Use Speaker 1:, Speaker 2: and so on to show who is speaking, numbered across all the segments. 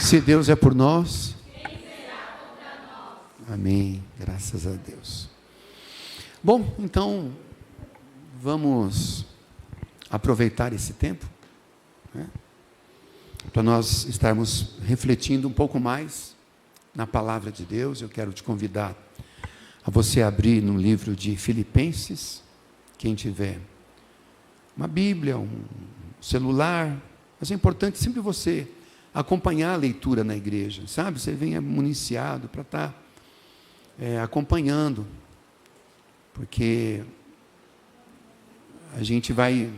Speaker 1: Se Deus é por nós, quem será contra nós? Amém, graças a Deus. Bom, então, vamos aproveitar esse tempo, né, para nós estarmos refletindo um pouco mais na palavra de Deus. Eu quero te convidar a você abrir no livro de Filipenses, quem tiver uma Bíblia, um celular, mas é importante sempre você acompanhar a leitura na igreja, sabe? Você venha municiado para estar acompanhando, porque a gente vai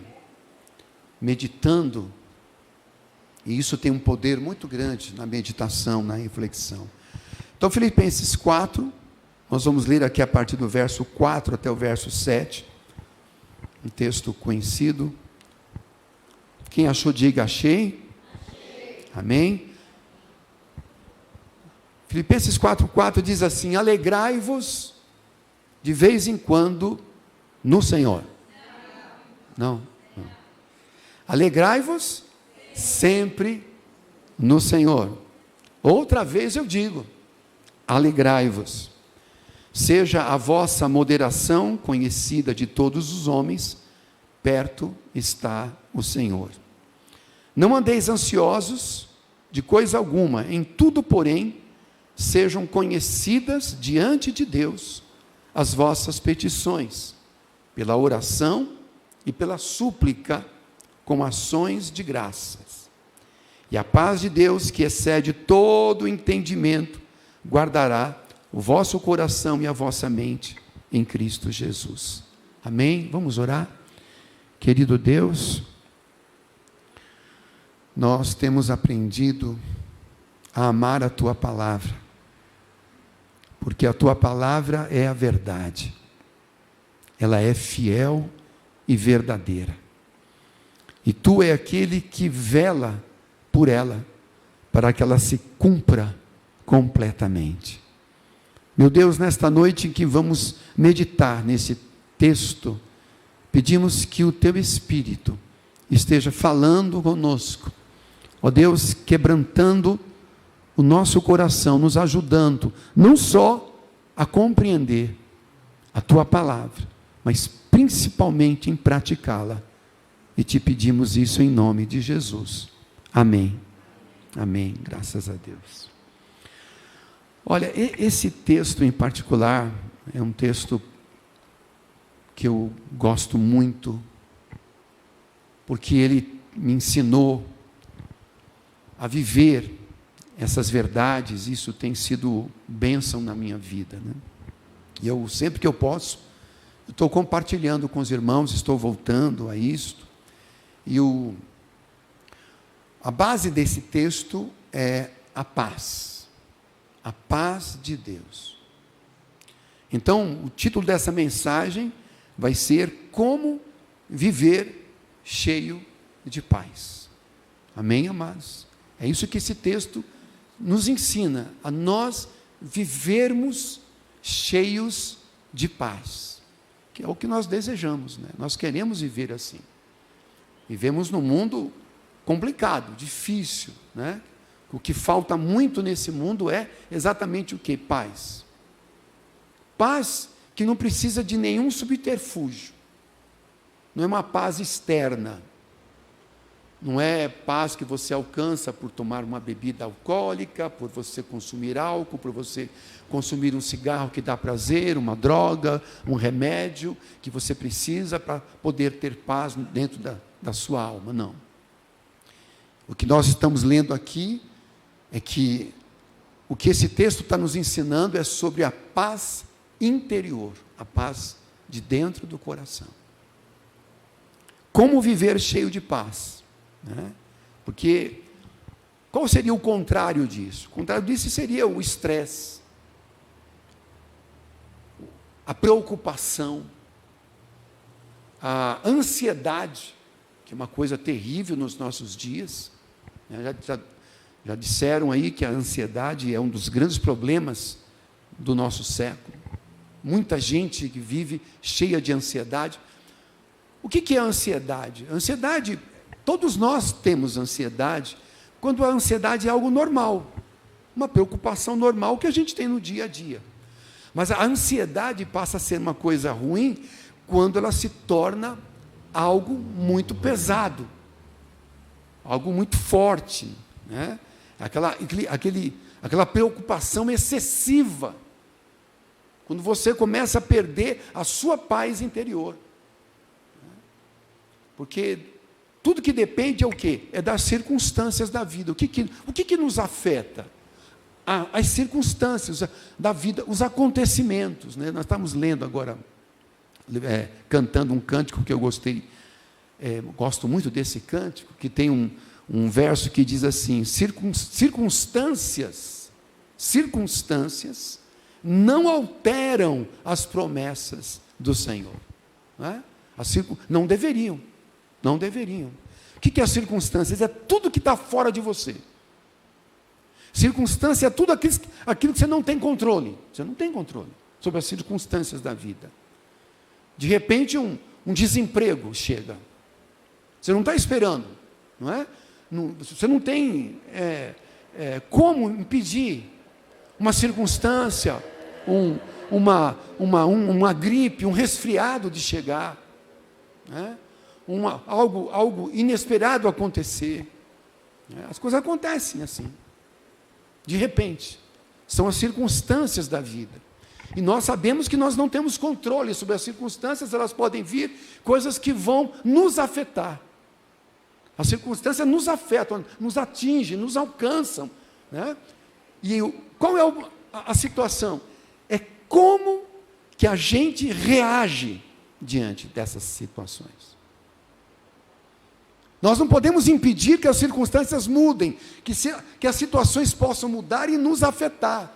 Speaker 1: meditando, e isso tem um poder muito grande na meditação, na reflexão. Então, Filipenses 4, nós vamos ler aqui a partir do verso 4 até o verso 7, um texto conhecido. Quem achou, diga achei. Amém? Filipenses 4,4 diz assim: alegrai-vos de vez em quando no Senhor. Não. Alegrai-vos sempre no Senhor. Outra vez eu digo, alegrai-vos. Seja a vossa moderação conhecida de todos os homens, perto está o Senhor. Não andeis ansiosos de coisa alguma, em tudo, porém, sejam conhecidas diante de Deus as vossas petições, pela oração e pela súplica, com ações de graças. E a paz de Deus, que excede todo o entendimento, guardará o vosso coração e a vossa mente em Cristo Jesus. Amém? Vamos orar? Querido Deus, nós temos aprendido a amar a Tua palavra, porque a Tua palavra é a verdade, ela é fiel e verdadeira, e Tu é aquele que vela por ela, para que ela se cumpra completamente. Meu Deus, nesta noite em que vamos meditar nesse texto, pedimos que o Teu Espírito esteja falando conosco, ó Deus, quebrantando o nosso coração, nos ajudando, não só a compreender a Tua palavra, mas principalmente em praticá-la. E te pedimos isso em nome de Jesus. Amém. Amém. Graças a Deus. Olha, esse texto em particular é um texto que eu gosto muito, porque ele me ensinou a viver essas verdades. Isso tem sido bênção na minha vida, né? E eu, sempre que eu posso, estou compartilhando com os irmãos, estou voltando a isto. E a base desse texto é a paz de Deus. Então, o título dessa mensagem vai ser Como Viver Cheio de Paz. Amém, amados? É isso que esse texto nos ensina, a nós vivermos cheios de paz, que é o que nós desejamos, né? Nós queremos viver assim. Vivemos num mundo complicado, difícil, né? O que falta muito nesse mundo é exatamente o quê? Paz. Paz que não precisa de nenhum subterfúgio. Não é uma paz externa. Não é paz que você alcança por tomar uma bebida alcoólica, por você consumir álcool, por você consumir um cigarro que dá prazer, uma droga, um remédio que você precisa para poder ter paz dentro da sua alma. Não. O que nós estamos lendo aqui é que o que esse texto está nos ensinando é sobre a paz interior, a paz de dentro do coração. Como viver cheio de paz? Né? Porque qual seria o contrário disso? O contrário disso seria o estresse, a preocupação, a ansiedade, que é uma coisa terrível nos nossos dias. Já disseram aí que a ansiedade é um dos grandes problemas do nosso século. Muita gente que vive cheia de ansiedade. O que é a ansiedade? A ansiedade, todos nós temos ansiedade, quando a ansiedade é algo normal, uma preocupação normal que a gente tem no dia a dia. Mas a ansiedade passa a ser uma coisa ruim quando ela se torna algo muito pesado, algo muito forte, né? Aquela preocupação excessiva, quando você começa a perder a sua paz interior. Porque tudo que depende é o quê? É das circunstâncias da vida. O que nos afeta? As circunstâncias da vida, os acontecimentos, né? Nós estamos lendo agora, cantando um cântico que eu gostei, gosto muito desse cântico, que tem um verso que diz assim: circunstâncias não alteram as promessas do Senhor. Não deveriam. O que é as circunstâncias? É tudo que está fora de você. Circunstância é tudo aquilo que você não tem controle. Você não tem controle sobre as circunstâncias da vida. De repente, um desemprego chega. Você não está esperando, não é? Você não tem como impedir uma circunstância, uma gripe, um resfriado de chegar, né? Algo inesperado acontecer. As coisas acontecem assim, de repente. São as circunstâncias da vida. E nós sabemos que nós não temos controle sobre as circunstâncias, elas podem vir, coisas que vão nos afetar. As circunstâncias nos afetam, nos atingem, nos alcançam, né? E qual é a situação? É como que a gente reage diante dessas situações. Nós não podemos impedir que as circunstâncias mudem, que as situações possam mudar e nos afetar.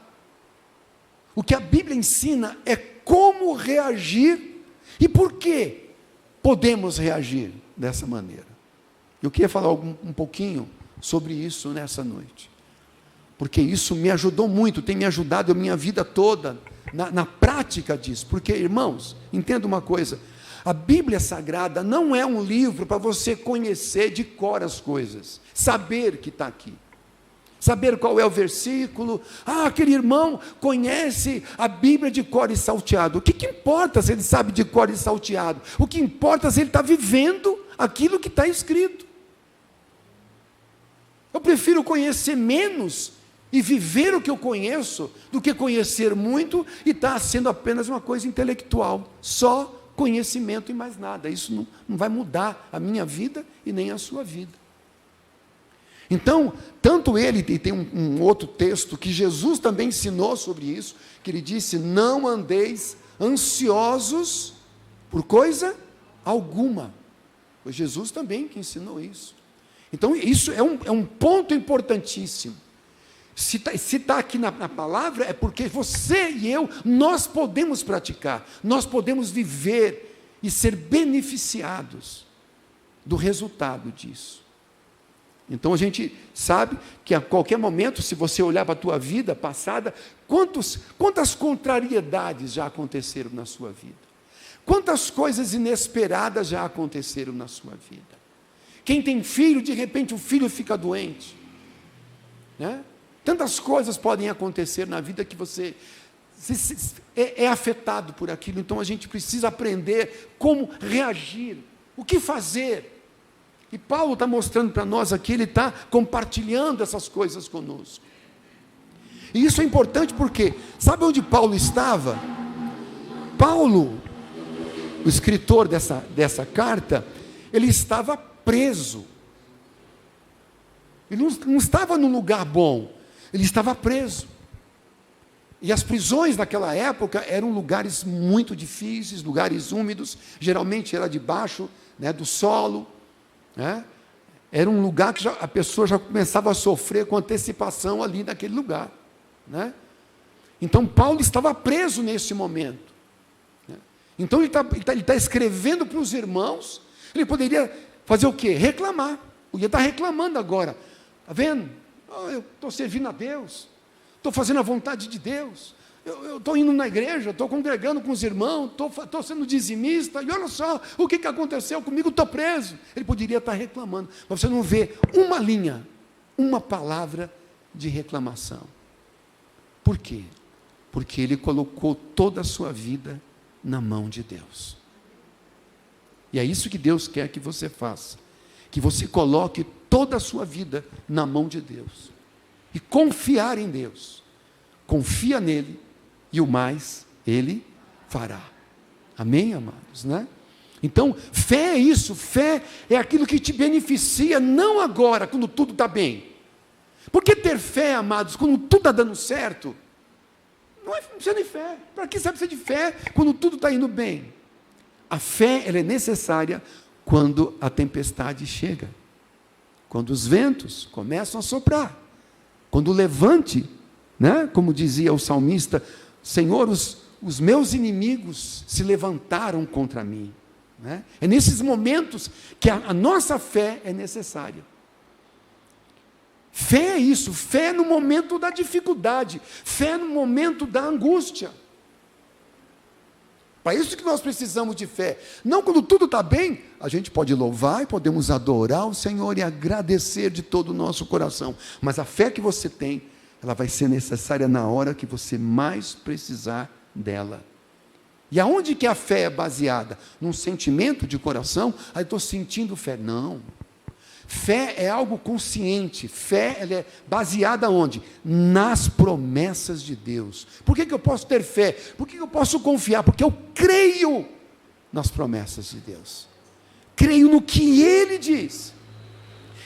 Speaker 1: O que a Bíblia ensina é como reagir e por que podemos reagir dessa maneira. Eu queria falar um pouquinho sobre isso nessa noite, porque isso me ajudou muito, tem me ajudado a minha vida toda na prática disso. Porque, irmãos, entenda uma coisa: a Bíblia Sagrada não é um livro para você conhecer de cor as coisas, saber que está aqui, saber qual é o versículo. Aquele irmão conhece a Bíblia de cor e salteado. O que importa se ele sabe de cor e salteado? O que importa é se ele está vivendo aquilo que está escrito. Eu prefiro conhecer menos e viver o que eu conheço, do que conhecer muito e estar sendo apenas uma coisa intelectual, só conhecimento e mais nada. Isso não vai mudar a minha vida e nem a sua vida. Então, tanto ele, e tem um outro texto que Jesus também ensinou sobre isso, que ele disse: não andeis ansiosos por coisa alguma. Foi Jesus também que ensinou isso. Então, isso é um ponto importantíssimo. Se está aqui na palavra, é porque você e eu, nós podemos praticar, nós podemos viver e ser beneficiados do resultado disso. Então, a gente sabe que a qualquer momento, se você olhar para a tua vida passada, quantas contrariedades já aconteceram na sua vida? Quantas coisas inesperadas já aconteceram na sua vida? Quem tem filho, de repente o filho fica doente, né? Tantas coisas podem acontecer na vida que você é afetado por aquilo. Então a gente precisa aprender como reagir, o que fazer. E Paulo está mostrando para nós aqui, ele está compartilhando essas coisas conosco. E isso é importante porque, sabe onde Paulo estava? Paulo, o escritor dessa carta, ele estava preso. Ele não estava num lugar bom, ele estava preso. E as prisões naquela época eram lugares muito difíceis, lugares úmidos, geralmente era debaixo, né, do solo, né? Era um lugar que a pessoa já começava a sofrer com antecipação ali naquele lugar, né? Então Paulo estava preso nesse momento, né? Então ele está escrevendo para os irmãos. Ele poderia fazer o quê? Reclamar. Ele está reclamando agora. Está vendo? Eu estou servindo a Deus, estou fazendo a vontade de Deus, eu estou indo na igreja, estou congregando com os irmãos, estou sendo dizimista, e olha só o que aconteceu comigo, estou preso. Ele poderia estar reclamando, mas você não vê uma uma palavra de reclamação. Por quê? Porque ele colocou toda a sua vida na mão de Deus. E é isso que Deus quer que você faça. Que você coloque toda a sua vida na mão de Deus. E confiar em Deus. Confia nele e o mais ele fará. Amém, amados, né? Então, fé é isso. Fé é aquilo que te beneficia, não agora, quando tudo está bem. Porque ter fé, amados, quando tudo está dando certo, não precisa de fé. Para que você precisa de fé quando tudo está indo bem? A fé, ela é necessária quando a tempestade chega. Quando os ventos começam a soprar. Quando o levante, né? Como dizia o salmista, Senhor, os meus inimigos se levantaram contra mim. Né? É nesses momentos que a nossa fé é necessária. Fé é isso, fé no momento da dificuldade, fé no momento da angústia. Para isso que nós precisamos de fé. Não quando tudo está bem, a gente pode louvar e podemos adorar o Senhor e agradecer de todo o nosso coração. Mas a fé que você tem, ela vai ser necessária na hora que você mais precisar dela. E aonde que a fé é baseada? Num sentimento de coração? Aí estou sentindo fé. Não. Fé é algo consciente. Fé ela é baseada onde? Nas promessas de Deus. Por que eu posso ter fé? Por que eu posso confiar? Porque eu creio nas promessas de Deus. Creio no que Ele diz.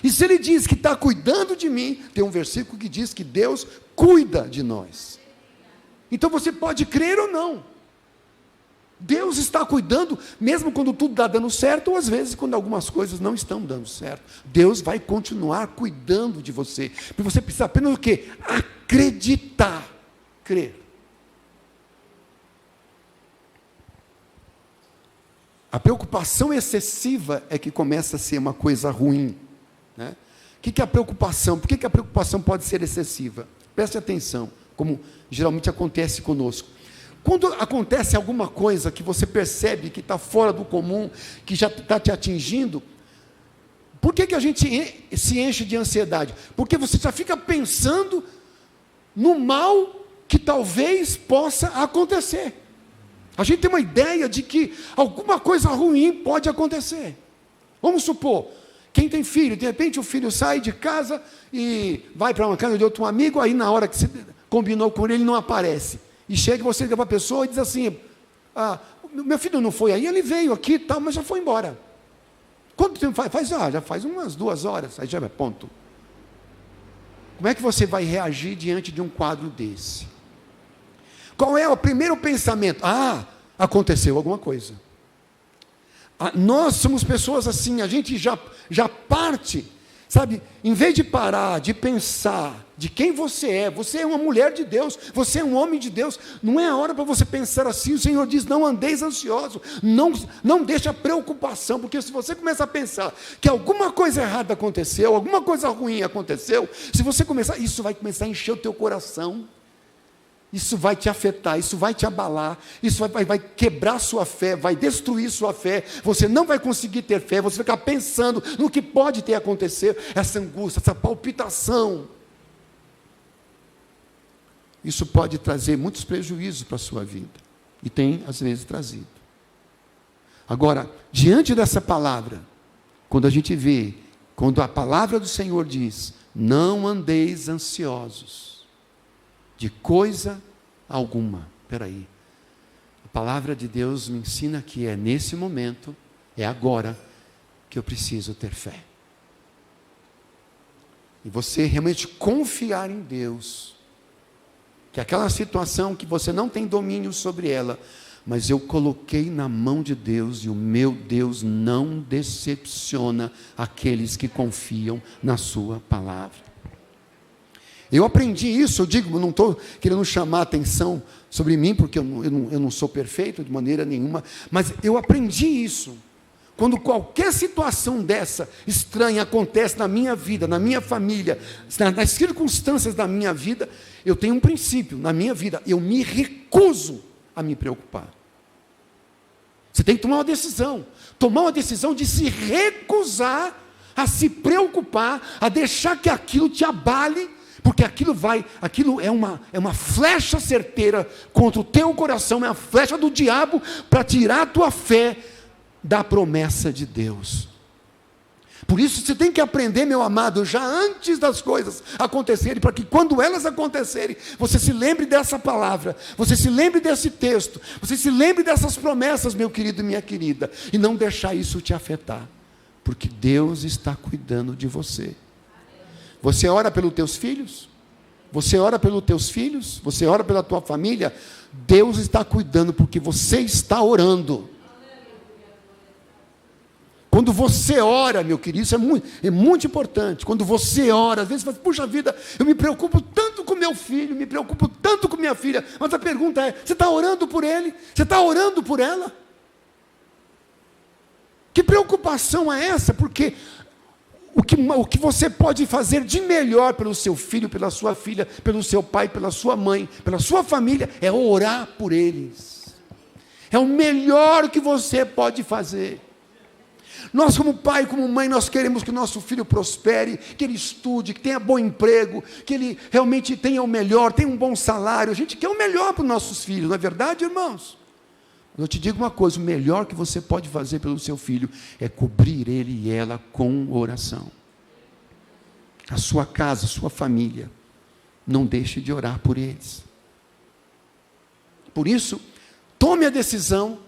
Speaker 1: E se Ele diz que está cuidando de mim, tem um versículo que diz que Deus cuida de nós. Então você pode crer ou não. Deus está cuidando, mesmo quando tudo está dando certo, ou às vezes quando algumas coisas não estão dando certo. Deus vai continuar cuidando de você. Porque você precisa apenas o quê? Acreditar, crer. A preocupação excessiva é que começa a ser uma coisa ruim. Né? O que é a preocupação? Por que a preocupação pode ser excessiva? Preste atenção, como geralmente acontece conosco. Quando acontece alguma coisa que você percebe que está fora do comum, que já está te atingindo, por que a gente se enche de ansiedade? Porque você já fica pensando no mal que talvez possa acontecer. A gente tem uma ideia de que alguma coisa ruim pode acontecer. Vamos supor, quem tem filho, de repente o filho sai de casa e vai para uma casa de outro amigo, aí na hora que você combinou com ele não aparece. E chega você liga para a pessoa e diz assim, meu filho não foi aí, ele veio aqui, tal, mas já foi embora. Quanto tempo faz? Já faz umas 2 horas, aí já é ponto. Como é que você vai reagir diante de um quadro desse? Qual é o primeiro pensamento? Aconteceu alguma coisa. Nós somos pessoas assim, a gente já parte, sabe, em vez de parar, de pensar de quem você é uma mulher de Deus, você é um homem de Deus, não é a hora para você pensar assim. O Senhor diz, não andeis ansiosos, não deixe a preocupação, porque se você começa a pensar que alguma coisa errada aconteceu, alguma coisa ruim aconteceu, se você começar, isso vai começar a encher o teu coração, isso vai te afetar, isso vai te abalar, isso vai quebrar sua fé, vai destruir sua fé, você não vai conseguir ter fé, você vai ficar pensando no que pode ter acontecido, essa angústia, essa palpitação. Isso pode trazer muitos prejuízos para a sua vida, e tem às vezes trazido. Agora, diante dessa palavra, quando a gente vê, quando a palavra do Senhor diz, não andeis ansiosos, de coisa alguma. Espera aí. A palavra de Deus me ensina que é nesse momento, é agora, que eu preciso ter fé. E você realmente confiar em Deus, que aquela situação que você não tem domínio sobre ela, mas eu coloquei na mão de Deus, e o meu Deus não decepciona aqueles que confiam na sua palavra. Eu aprendi isso, eu digo, não estou querendo chamar atenção sobre mim, porque eu não sou perfeito de maneira nenhuma, mas eu aprendi isso. Quando qualquer situação dessa estranha acontece na minha vida, na minha família, nas circunstâncias da minha vida, eu tenho um princípio na minha vida, eu me recuso a me preocupar. Você tem que tomar uma decisão de se recusar a se preocupar, a deixar que aquilo te abale, porque aquilo é uma flecha certeira contra o teu coração, é uma flecha do diabo para tirar a tua fé da promessa de Deus. Por isso você tem que aprender, meu amado, já antes das coisas acontecerem, para que quando elas acontecerem, você se lembre dessa palavra, você se lembre desse texto, você se lembre dessas promessas, meu querido e minha querida, e não deixar isso te afetar, porque Deus está cuidando de você. Você ora pelos teus filhos? Você ora pelos teus filhos? Você ora pela tua família? Deus está cuidando, porque você está orando. Quando você ora, meu querido, isso é muito importante. Quando você ora, às vezes você fala, puxa vida, eu me preocupo tanto com meu filho, me preocupo tanto com minha filha. Mas a pergunta é, você está orando por ele? Você está orando por ela? Que preocupação é essa? Porque o que você pode fazer de melhor pelo seu filho, pela sua filha, pelo seu pai, pela sua mãe, pela sua família, é orar por eles. É o melhor que você pode fazer. Nós, como pai, como mãe, nós queremos que o nosso filho prospere, que ele estude, que tenha bom emprego, que ele realmente tenha o melhor, tenha um bom salário. A gente quer o melhor para os nossos filhos, não é verdade, irmãos? Eu te digo uma coisa, o melhor que você pode fazer pelo seu filho é cobrir ele e ela com oração. A sua casa, a sua família, não deixe de orar por eles. Por isso, tome a decisão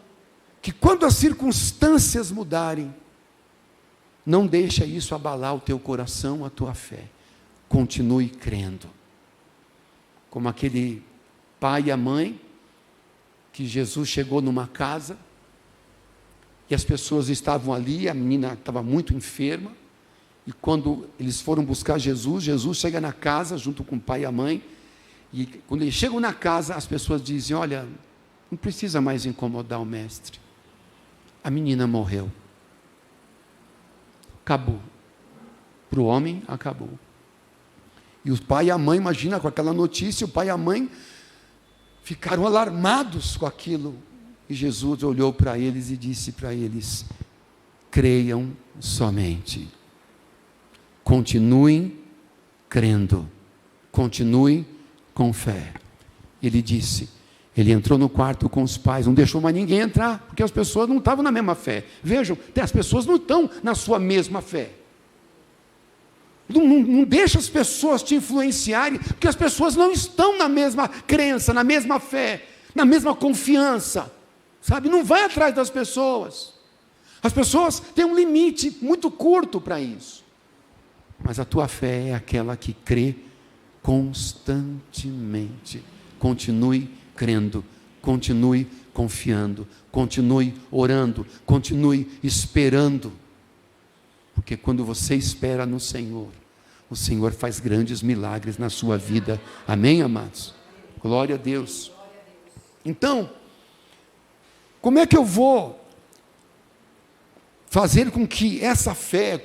Speaker 1: que quando as circunstâncias mudarem, não deixa isso abalar o teu coração, a tua fé. Continue crendo. Como aquele pai e a mãe, que Jesus chegou numa casa, e as pessoas estavam ali, a menina estava muito enferma, e quando eles foram buscar Jesus, Jesus chega na casa, junto com o pai e a mãe, e quando eles chegam na casa, as pessoas dizem, olha, não precisa mais incomodar o mestre, a menina morreu. Acabou. Para o homem, acabou. E o pai e a mãe, imagina, com aquela notícia, o pai e a mãe ficaram alarmados com aquilo. E Jesus olhou para eles e disse para eles, creiam somente. Continuem crendo. Continuem com fé. Ele disse, ele entrou no quarto com os pais, não deixou mais ninguém entrar, porque as pessoas não estavam na mesma fé. Vejam, as pessoas não estão na sua mesma fé. Não deixa as pessoas te influenciarem, porque as pessoas não estão na mesma crença, na mesma fé, na mesma confiança, sabe? Não vai atrás das pessoas. As pessoas têm um limite muito curto para isso. Mas a tua fé é aquela que crê constantemente. Continue crendo, continue confiando, continue orando, continue esperando. Porque quando você espera no Senhor, o Senhor faz grandes milagres na sua vida. Amém, amados? Glória a Deus. Então, como é que eu vou fazer com que essa fé,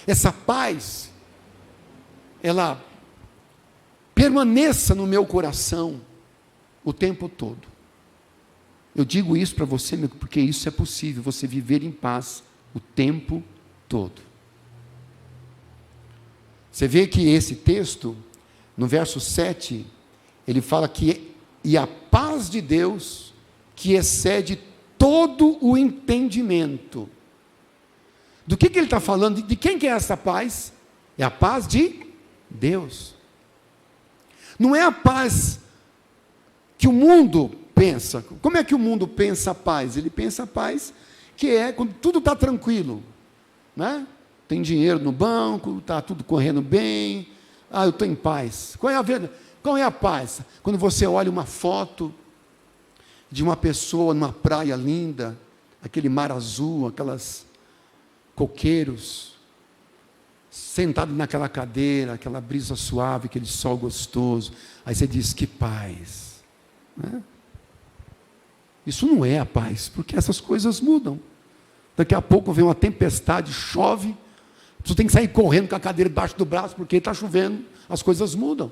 Speaker 1: essa paz, ela permaneça no meu coração o tempo todo? Eu digo isso para você, porque isso é possível, você viver em paz o tempo todo. Você vê que esse texto, no verso 7, ele fala que, e a paz de Deus, que excede todo o entendimento. Do que ele está falando? De quem que é essa paz? É a paz de Deus. Não é a paz que o mundo pensa. Como é que o mundo pensa a paz? Ele pensa a paz que é quando tudo está tranquilo, né? Tem dinheiro no banco, está tudo correndo bem, eu estou em paz. Qual é a paz? Quando você olha uma foto de uma pessoa numa praia linda, aquele mar azul, aquelas coqueiros, sentado naquela cadeira, aquela brisa suave, aquele sol gostoso, aí você diz, que paz, né? Isso não é a paz, porque essas coisas mudam. Daqui a pouco vem uma tempestade, chove, você tem que sair correndo com a cadeira debaixo do braço, porque está chovendo, as coisas mudam.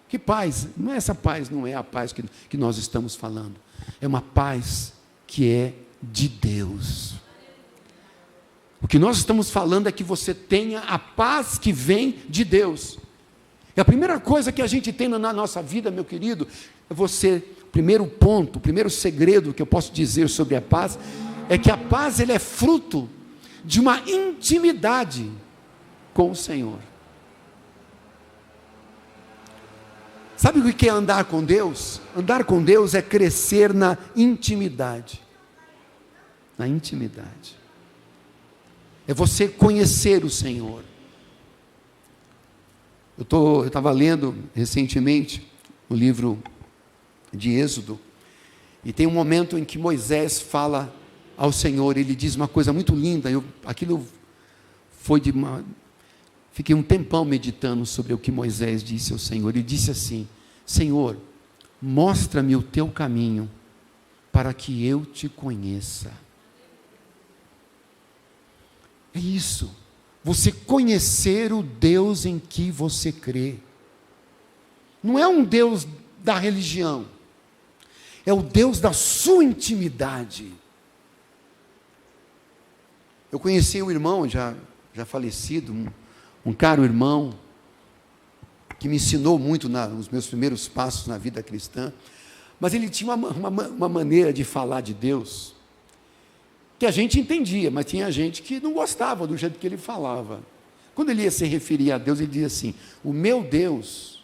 Speaker 1: Que paz? Não é essa paz, não é a paz que nós estamos falando. É uma paz que é de Deus. O que nós estamos falando é que você tenha a paz que vem de Deus. E a primeira coisa que a gente tem na nossa vida, meu querido, é você, o primeiro ponto, o primeiro segredo que eu posso dizer sobre a paz, é que a paz ele é fruto de uma intimidade com o Senhor. Sabe o que é andar com Deus? Andar com Deus é crescer na intimidade. Na intimidade. É você conhecer o Senhor. Eu estava lendo recentemente o livro de Êxodo, e tem um momento em que Moisés fala ao Senhor, ele diz uma coisa muito linda, fiquei um tempão meditando sobre o que Moisés disse ao Senhor. Ele disse assim: Senhor, mostra-me o teu caminho, para que eu te conheça. É isso, você conhecer o Deus em que você crê. Não é um Deus da religião, é o Deus da sua intimidade. Eu conheci um irmão já falecido, um caro irmão, que me ensinou muito nos meus primeiros passos na vida cristã, mas ele tinha uma maneira de falar de Deus, que a gente entendia, mas tinha gente que não gostava do jeito que ele falava. Quando ele ia se referir a Deus, ele dizia assim: o meu Deus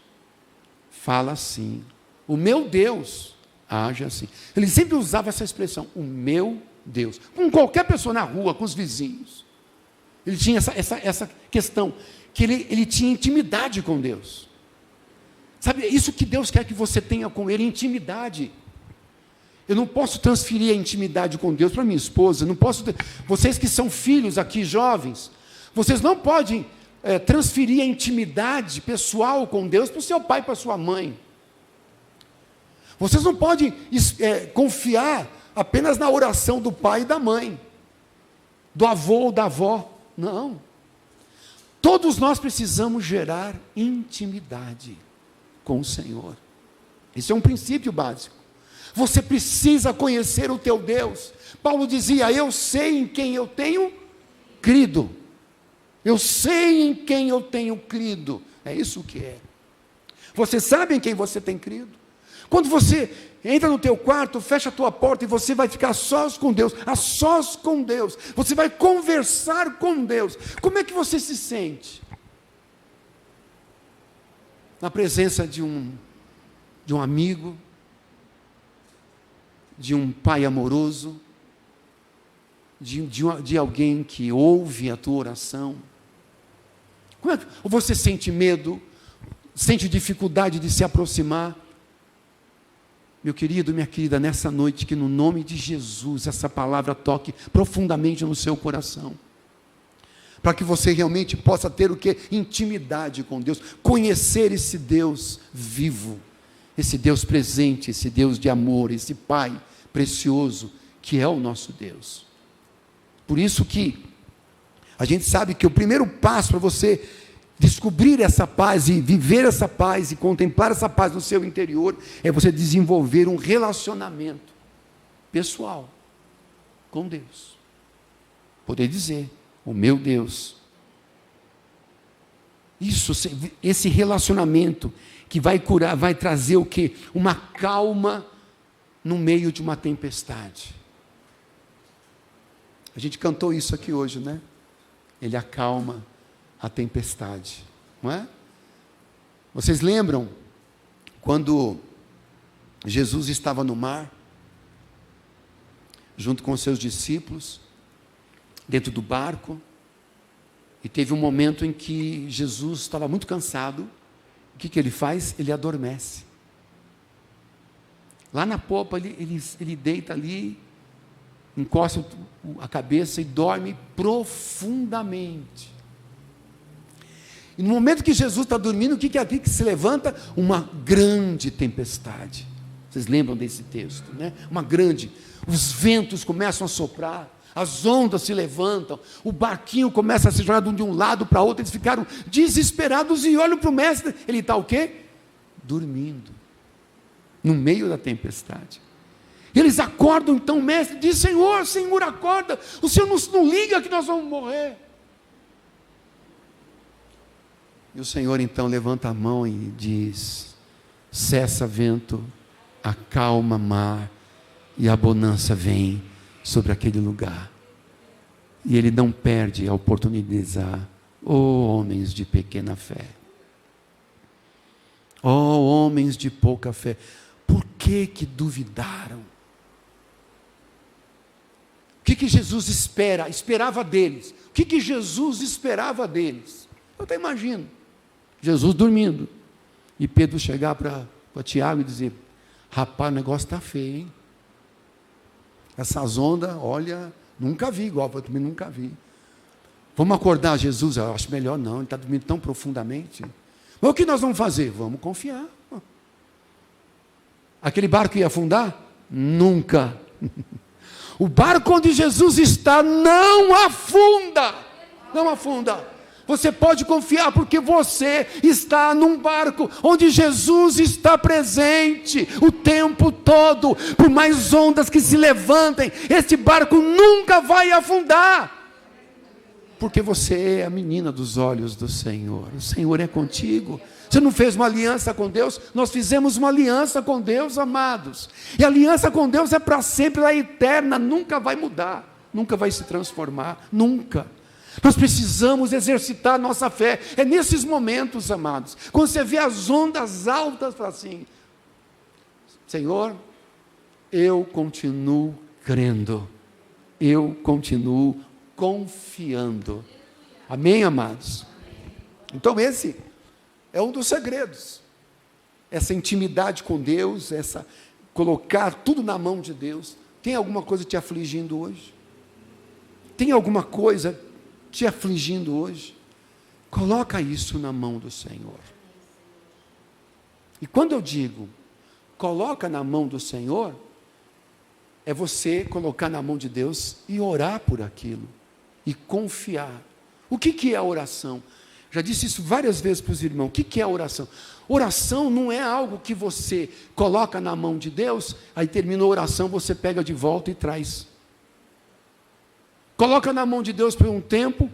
Speaker 1: fala assim, o meu Deus age assim. Ele sempre usava essa expressão, o meu Deus, com qualquer pessoa na rua, com os vizinhos. Ele tinha essa questão, que ele tinha intimidade com Deus. Sabe, é isso que Deus quer que você tenha com Ele, intimidade. Eu não posso transferir a intimidade com Deus para minha esposa, vocês que são filhos aqui, jovens, vocês não podem transferir a intimidade pessoal com Deus para o seu pai e para a sua mãe. Vocês não podem confiar apenas na oração do pai e da mãe, do avô ou da avó. Não. Todos nós precisamos gerar intimidade com o Senhor. Esse é um princípio básico. Você precisa conhecer o teu Deus. Paulo dizia: eu sei em quem eu tenho crido. Eu sei em quem eu tenho crido. É isso que é. Você sabe em quem você tem crido? Quando você entra no teu quarto, fecha a tua porta e você vai ficar a sós com Deus, a sós com Deus, você vai conversar com Deus, como é que você se sente? Na presença de um amigo, de um pai amoroso, de alguém que ouve a tua oração? Ou você sente medo, sente dificuldade de se aproximar? Meu querido, minha querida, nessa noite, que no nome de Jesus, essa palavra toque profundamente no seu coração, para que você realmente possa ter o que? Intimidade com Deus, conhecer esse Deus vivo, esse Deus presente, esse Deus de amor, esse Pai precioso, que é o nosso Deus. Por isso que a gente sabe que o primeiro passo para você descobrir essa paz e viver essa paz e contemplar essa paz no seu interior é você desenvolver um relacionamento pessoal com Deus. Poder dizer: o meu Deus. Esse relacionamento que vai curar, vai trazer o quê? Uma calma no meio de uma tempestade. A gente cantou isso aqui hoje, né? Ele acalma a tempestade, não é? Vocês lembram quando Jesus estava no mar, junto com os seus discípulos, dentro do barco, e teve um momento em que Jesus estava muito cansado. O que ele faz? Ele adormece. Lá na popa, ele deita ali, encosta a cabeça e dorme profundamente. E no momento que Jesus está dormindo, o que é aqui que se levanta? Uma grande tempestade. Vocês lembram desse texto, né? Uma grande, os ventos começam a soprar, as ondas se levantam, o barquinho começa a se jogar de um lado para outro. Eles ficaram desesperados e olham para o mestre. Ele está o quê? Dormindo, no meio da tempestade. Eles acordam então, o mestre diz: Senhor, Senhor, acorda, o Senhor não liga que nós vamos morrer. E o Senhor então levanta a mão e diz: cessa vento, acalma mar, e a bonança vem sobre aquele lugar. E ele não perde a oportunidade de dizer: homens de pequena fé, homens de pouca fé, por que duvidaram? O que Jesus esperava deles? O que Jesus esperava deles? Eu até imagino Jesus dormindo, e Pedro chegar para Tiago e dizer: rapaz, o negócio está feio, hein? Essas ondas, olha, nunca vi igual, eu também nunca vi. Vamos acordar Jesus? Eu acho melhor não, ele está dormindo tão profundamente. Mas o que nós vamos fazer? Vamos confiar. Aquele barco ia afundar? Nunca. O barco onde Jesus está não afunda. Não afunda. Você pode confiar, porque você está num barco onde Jesus está presente o tempo todo. Por mais ondas que se levantem, esse barco nunca vai afundar. Porque você é a menina dos olhos do Senhor. O Senhor é contigo. Você não fez uma aliança com Deus? Nós fizemos uma aliança com Deus, amados. E a aliança com Deus é para sempre, ela é eterna, nunca vai mudar, nunca vai se transformar, nunca. Nós precisamos exercitar nossa fé. É nesses momentos, amados, quando você vê as ondas altas, fala assim: Senhor, eu continuo crendo, eu continuo confiando. Amém, amados? Então esse é um dos segredos, essa intimidade com Deus, essa colocar tudo na mão de Deus. Tem alguma coisa te afligindo hoje? Tem alguma coisa te afligindo hoje? Coloca isso na mão do Senhor. E quando eu digo coloca na mão do Senhor, é você colocar na mão de Deus e orar por aquilo, e confiar. O que é a oração? Já disse isso várias vezes para os irmãos. O que é a oração? Oração não é algo que você coloca na mão de Deus, aí terminou a oração, você pega de volta e traz. Coloca na mão de Deus por um tempo,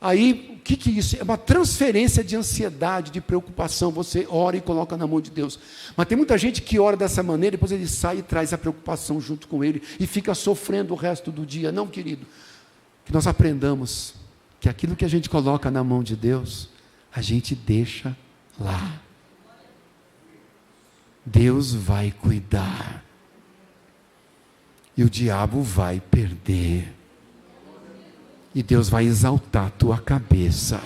Speaker 1: aí o que é isso? É uma transferência de ansiedade, de preocupação. Você ora e coloca na mão de Deus. Mas tem muita gente que ora dessa maneira, depois ele sai e traz a preocupação junto com ele, e fica sofrendo o resto do dia. Não, querido, que nós aprendamos que aquilo que a gente coloca na mão de Deus, a gente deixa lá. Deus vai cuidar, e o diabo vai perder, e Deus vai exaltar a tua cabeça,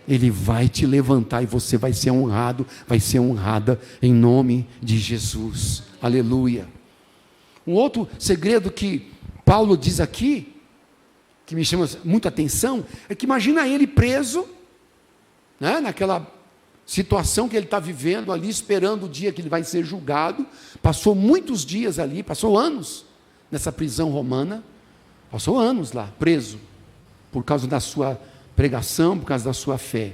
Speaker 1: Ele vai te levantar, e você vai ser honrado, vai ser honrada, em nome de Jesus, aleluia. Um outro segredo que Paulo diz aqui, que me chama muita atenção, é que imagina ele preso, né, naquela situação que ele está vivendo ali, esperando o dia que ele vai ser julgado. Passou muitos dias ali, passou anos nessa prisão romana, passou anos lá, preso, por causa da sua pregação, por causa da sua fé.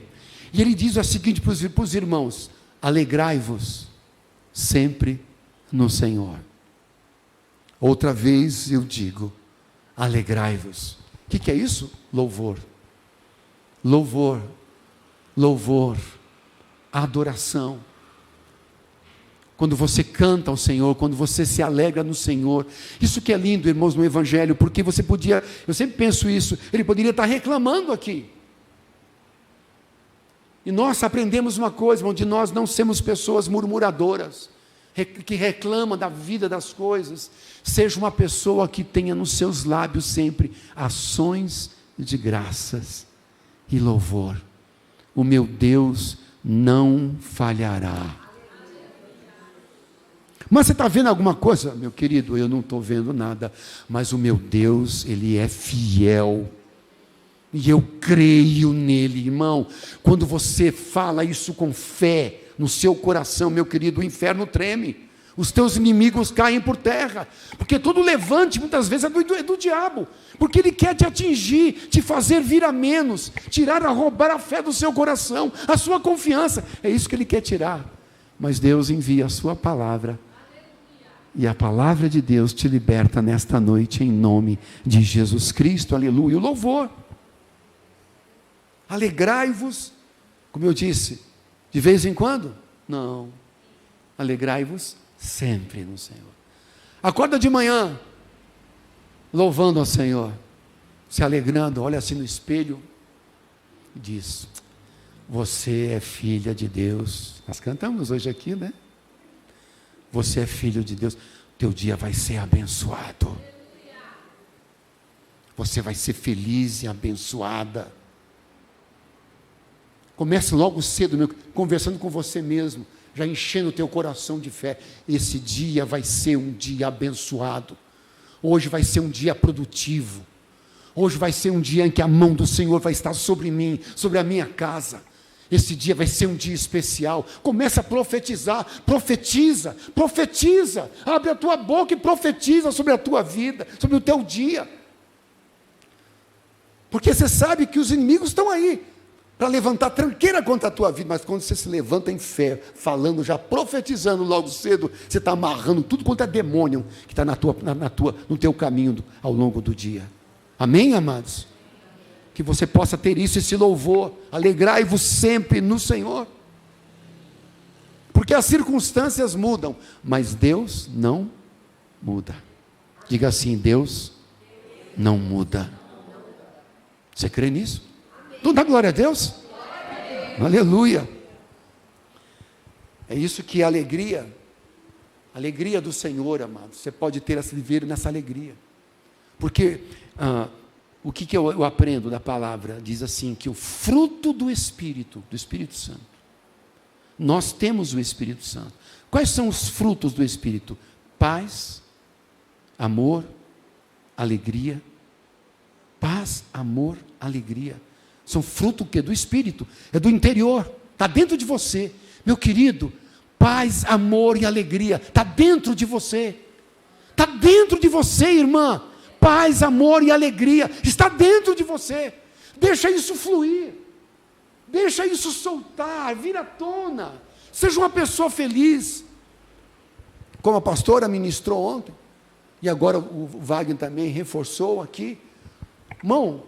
Speaker 1: E ele diz o seguinte para os irmãos: alegrai-vos sempre no Senhor. Outra vez eu digo, alegrai-vos. O que é isso? Louvor, louvor, louvor, adoração. Quando você canta ao Senhor, quando você se alegra no Senhor, isso que é lindo, irmãos, no Evangelho, porque você podia, eu sempre penso isso, ele poderia estar reclamando aqui. E nós aprendemos uma coisa, onde nós não somos pessoas murmuradoras, que reclama da vida, das coisas. Seja uma pessoa que tenha nos seus lábios sempre ações de graças e louvor. O meu Deus não falhará. Mas você está vendo alguma coisa? Meu querido, eu não estou vendo nada, mas o meu Deus, Ele é fiel, e eu creio nele, irmão. Quando você fala isso com fé no seu coração, meu querido, o inferno treme, os teus inimigos caem por terra, porque todo levante muitas vezes é do diabo, porque ele quer te atingir, te fazer vir a menos, roubar a fé do seu coração, a sua confiança, é isso que ele quer tirar. Mas Deus envia a sua palavra, E a palavra de Deus te liberta nesta noite, em nome de Jesus Cristo, aleluia. O louvor. Alegrai-vos, como eu disse, de vez em quando? Não. Alegrai-vos sempre no Senhor. Acorda de manhã, louvando ao Senhor, se alegrando, olha assim no espelho e diz: você é filha de Deus. Nós cantamos hoje aqui, né? Você é filho de Deus. Teu dia vai ser abençoado. Você vai ser feliz e abençoada. Comece logo cedo, conversando com você mesmo, já enchendo o teu coração de fé. Esse dia vai ser um dia abençoado. Hoje vai ser um dia produtivo. Hoje vai ser um dia em que a mão do Senhor vai estar sobre mim, sobre a minha casa. Esse dia vai ser um dia especial. Começa a profetizar, profetiza, profetiza. Abre a tua boca e profetiza sobre a tua vida, sobre o teu dia. Porque você sabe que os inimigos estão aí para levantar tranqueira contra a tua vida, mas quando você se levanta em fé, falando, já profetizando logo cedo, você está amarrando tudo quanto é demônio que está no teu caminho ao longo do dia. Amém, amados? Que você possa ter isso, esse louvor. Alegrai-vos sempre no Senhor. Porque as circunstâncias mudam, mas Deus não muda. Diga assim: Deus não muda. Você crê nisso? Não dá glória a Deus? Aleluia. É isso que é alegria. Alegria do Senhor, amado. Você pode ter viver nessa alegria. Porque o que eu aprendo da palavra? Diz assim, que o fruto do Espírito Santo. Nós temos o Espírito Santo. Quais são os frutos do Espírito? Paz, amor, alegria. Paz, amor, alegria. São fruto o quê? Do Espírito. É do interior. Está dentro de você. Meu querido, paz, amor e alegria. Está dentro de você. Está dentro de você, irmã. Paz, amor e alegria. Está dentro de você. Deixa isso fluir. Deixa isso soltar. Vir à tona. Seja uma pessoa feliz. Como a pastora ministrou ontem. E agora o Wagner também reforçou aqui. Irmão,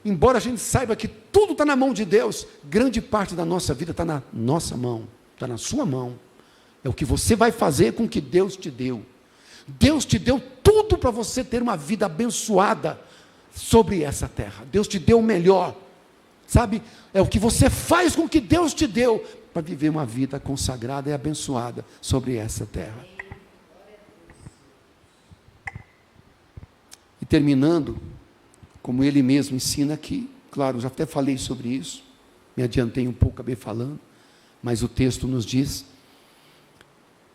Speaker 1: embora a gente saiba que tudo está na mão de Deus, grande parte da nossa vida está na nossa mão, está na sua mão. É o que você vai fazer com o que Deus te deu. Deus te deu tudo para você ter uma vida abençoada sobre essa terra. Deus te deu o melhor, sabe? É o que você faz com o que Deus te deu para viver uma vida consagrada e abençoada sobre essa terra. E terminando, como ele mesmo ensina aqui, claro, já até falei sobre isso, me adiantei um pouco, acabei falando, mas o texto nos diz: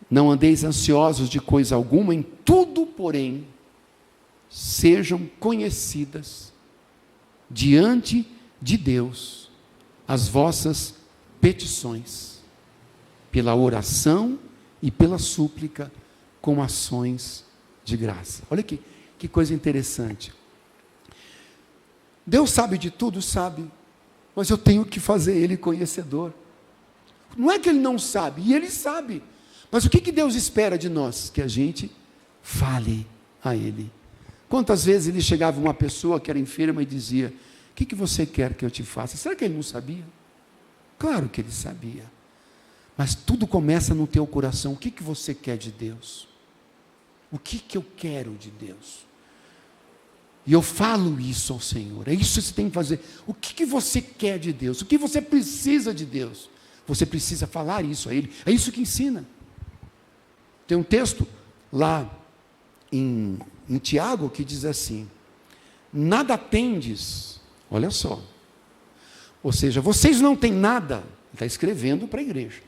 Speaker 1: não andeis ansiosos de coisa alguma, em tudo, porém, sejam conhecidas diante de Deus as vossas petições, pela oração e pela súplica, com ações de graça. Olha aqui, que coisa interessante. Deus sabe de tudo, sabe, mas eu tenho que fazer Ele conhecedor. Não é que Ele não sabe, e Ele sabe, mas o que Deus espera de nós? Que a gente fale a Ele. Quantas vezes Ele chegava uma pessoa que era enferma e dizia: o que você quer que eu te faça? Será que Ele não sabia? Claro que Ele sabia, mas tudo começa no teu coração. O que você quer de Deus? O que eu quero de Deus? E eu falo isso ao Senhor. É isso que você tem que fazer. O que você quer de Deus? O que você precisa de Deus? Você precisa falar isso a Ele. É isso que ensina. Tem um texto lá em Tiago que diz assim: nada tendes. Olha só. Ou seja, vocês não têm nada. Está escrevendo para a igreja.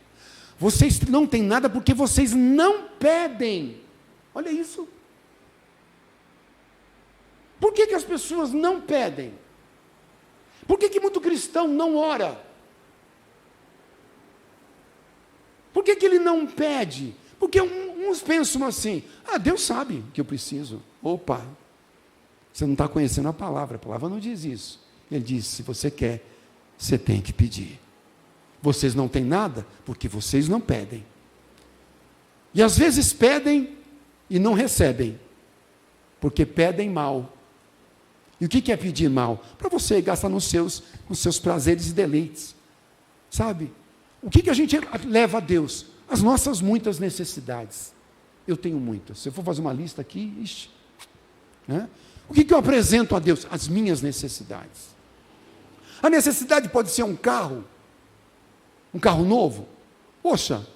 Speaker 1: Vocês não têm nada porque vocês não pedem. Olha isso. Por que as pessoas não pedem? Por que muito cristão não ora? Por que ele não pede? Porque uns pensam assim: Deus sabe que eu preciso. Opa, você não está conhecendo a palavra não diz isso. Ele diz: se você quer, você tem que pedir. Vocês não têm nada porque vocês não pedem. E às vezes pedem e não recebem, porque pedem mal. E o que é pedir mal? Para você gastar nos seus prazeres e deleites. Sabe? O que a gente leva a Deus? As nossas muitas necessidades. Eu tenho muitas. Se eu for fazer uma lista aqui, ixi, né? O que eu apresento a Deus? As minhas necessidades. A necessidade pode ser um carro novo. Poxa,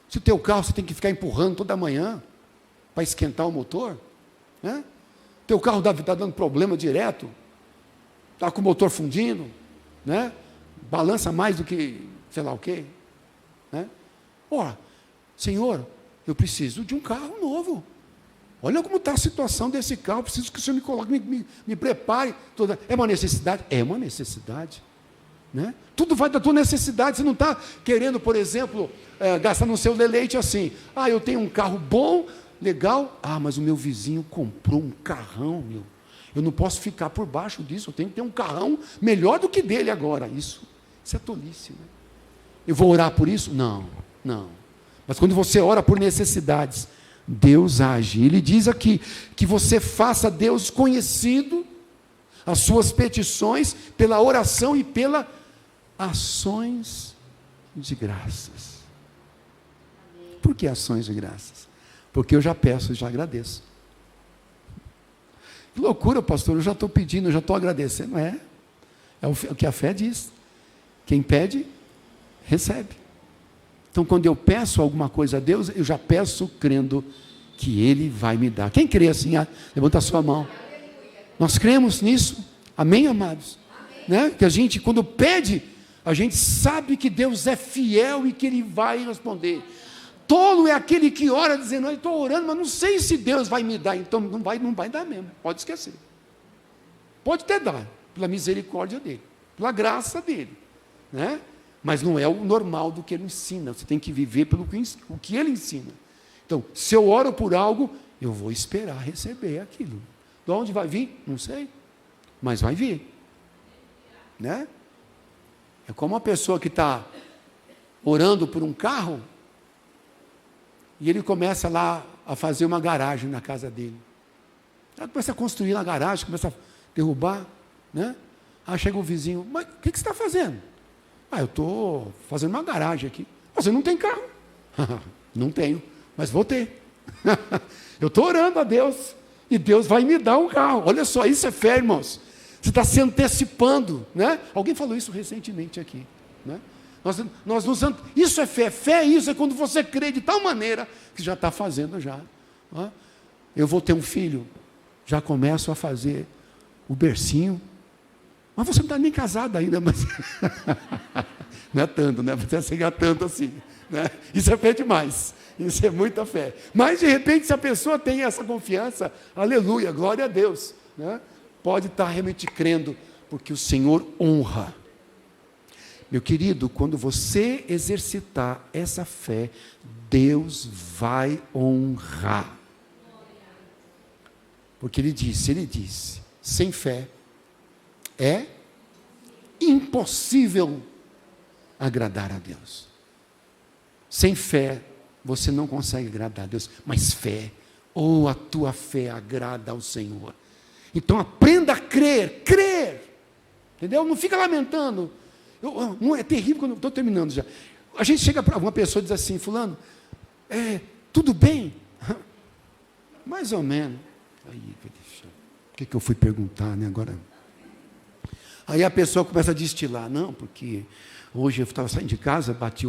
Speaker 1: se o teu carro você tem que ficar empurrando toda manhã para esquentar o motor, né? Teu carro está dando problema direto, está com o motor fundindo, né? Balança mais do que sei lá o quê, né? Ora, Senhor, eu preciso de um carro novo. Olha como está a situação desse carro, preciso que o Senhor me coloque, me prepare. É uma necessidade? É uma necessidade. Né? Tudo vai da tua necessidade. Você não está querendo, por exemplo, gastar no seu deleite assim. Eu tenho um carro bom, legal. Mas o meu vizinho comprou um carrão, meu. Eu não posso ficar por baixo disso. Eu tenho que ter um carrão melhor do que dele agora. Isso é tolice. Né? Eu vou orar por isso? Não. Mas quando você ora por necessidades, Deus age. Ele diz aqui que você faça a Deus conhecido as suas petições pela oração e pelas ações de graças. Por que ações de graças? Porque eu já peço e já agradeço. Que loucura, pastor, eu já estou pedindo, eu já estou agradecendo. É o que a fé diz. Quem pede, recebe. Então, quando eu peço alguma coisa a Deus, eu já peço crendo que Ele vai me dar. Quem crê assim? Levanta a sua mão. Nós cremos nisso. Amém, amados? Amém. Né? Que a gente, quando pede, a gente sabe que Deus é fiel e que Ele vai responder. Tolo é aquele que ora dizendo, eu estou orando, mas não sei se Deus vai me dar. Então, não vai dar mesmo. Pode esquecer. Pode até dar, pela misericórdia dEle, pela graça dEle. Né? Mas não é o normal do que Ele ensina. Você tem que viver pelo que Ele ensina. Então, se eu oro por algo, eu vou esperar receber aquilo. De onde vai vir? Não sei. Mas vai vir. Né? É como uma pessoa que está orando por um carro e ele começa lá a fazer uma garagem na casa dele. Ela começa a construir na garagem, começa a derrubar. Né? Aí chega o vizinho, mas o que você está fazendo? Eu estou fazendo uma garagem aqui. Você não tem carro? Não tenho, mas vou ter. Eu estou orando a Deus, e Deus vai me dar um carro. Olha só, isso é fé, irmãos. Você está se antecipando. Né? Alguém falou isso recentemente aqui. Né? Isso é fé. Fé é isso, é quando você crê de tal maneira que já está fazendo já. Eu vou ter um filho, já começo a fazer o bercinho. Mas você não está nem casado ainda, mas não é tanto, né? Você chegar tanto assim. Né? Isso é fé demais. Isso é muita fé. Mas, de repente, se a pessoa tem essa confiança, aleluia, glória a Deus. Né? Pode estar realmente crendo, porque o Senhor honra. Meu querido, quando você exercitar essa fé, Deus vai honrar. Porque Ele disse, sem fé, é impossível agradar a Deus. Sem fé, você não consegue agradar a Deus. Mas fé, a tua fé agrada ao Senhor. Então aprenda a crer. Entendeu? Não fica lamentando. Não é terrível quando eu estou terminando já. A gente chega para uma pessoa e diz assim, fulano, tudo bem? Mais ou menos. Aí, o que eu fui perguntar, né, agora? Aí a pessoa começa a destilar, não, porque hoje eu estava saindo de casa, bati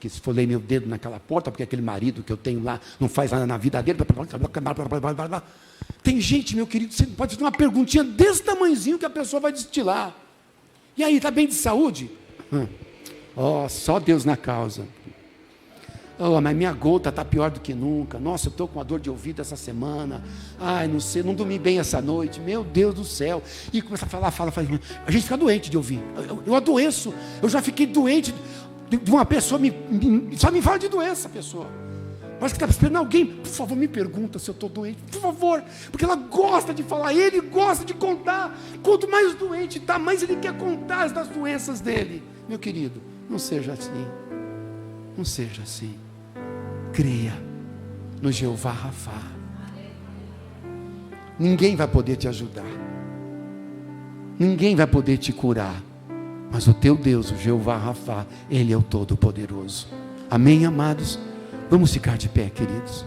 Speaker 1: esfolei meu dedo naquela porta, porque aquele marido que eu tenho lá não faz nada na vida dele. Tem gente, meu querido, você pode fazer uma perguntinha desse tamanhozinho que a pessoa vai destilar. E aí, está bem de saúde? Só Deus na causa. Mas minha gota está pior do que nunca. Nossa, eu estou com uma dor de ouvido essa semana. Não sei, não dormi bem essa noite. Meu Deus do céu. E começa a falar. A gente fica doente de ouvir. Eu adoeço. Eu já fiquei doente de uma pessoa. Só me fala de doença, pessoa. Parece que está esperando alguém. Por favor, me pergunta se eu estou doente. Por favor. Porque ela gosta de falar. Ele gosta de contar. Quanto mais doente está, mais ele quer contar das doenças dele. Meu querido, não seja assim. Não seja assim. Creia no Jeová Rafá. ninguém vai poder te ajudar, ninguém vai poder te curar, mas o teu Deus, o Jeová Rafá, Ele é o Todo-Poderoso. Amém, amados? Vamos ficar de pé, queridos.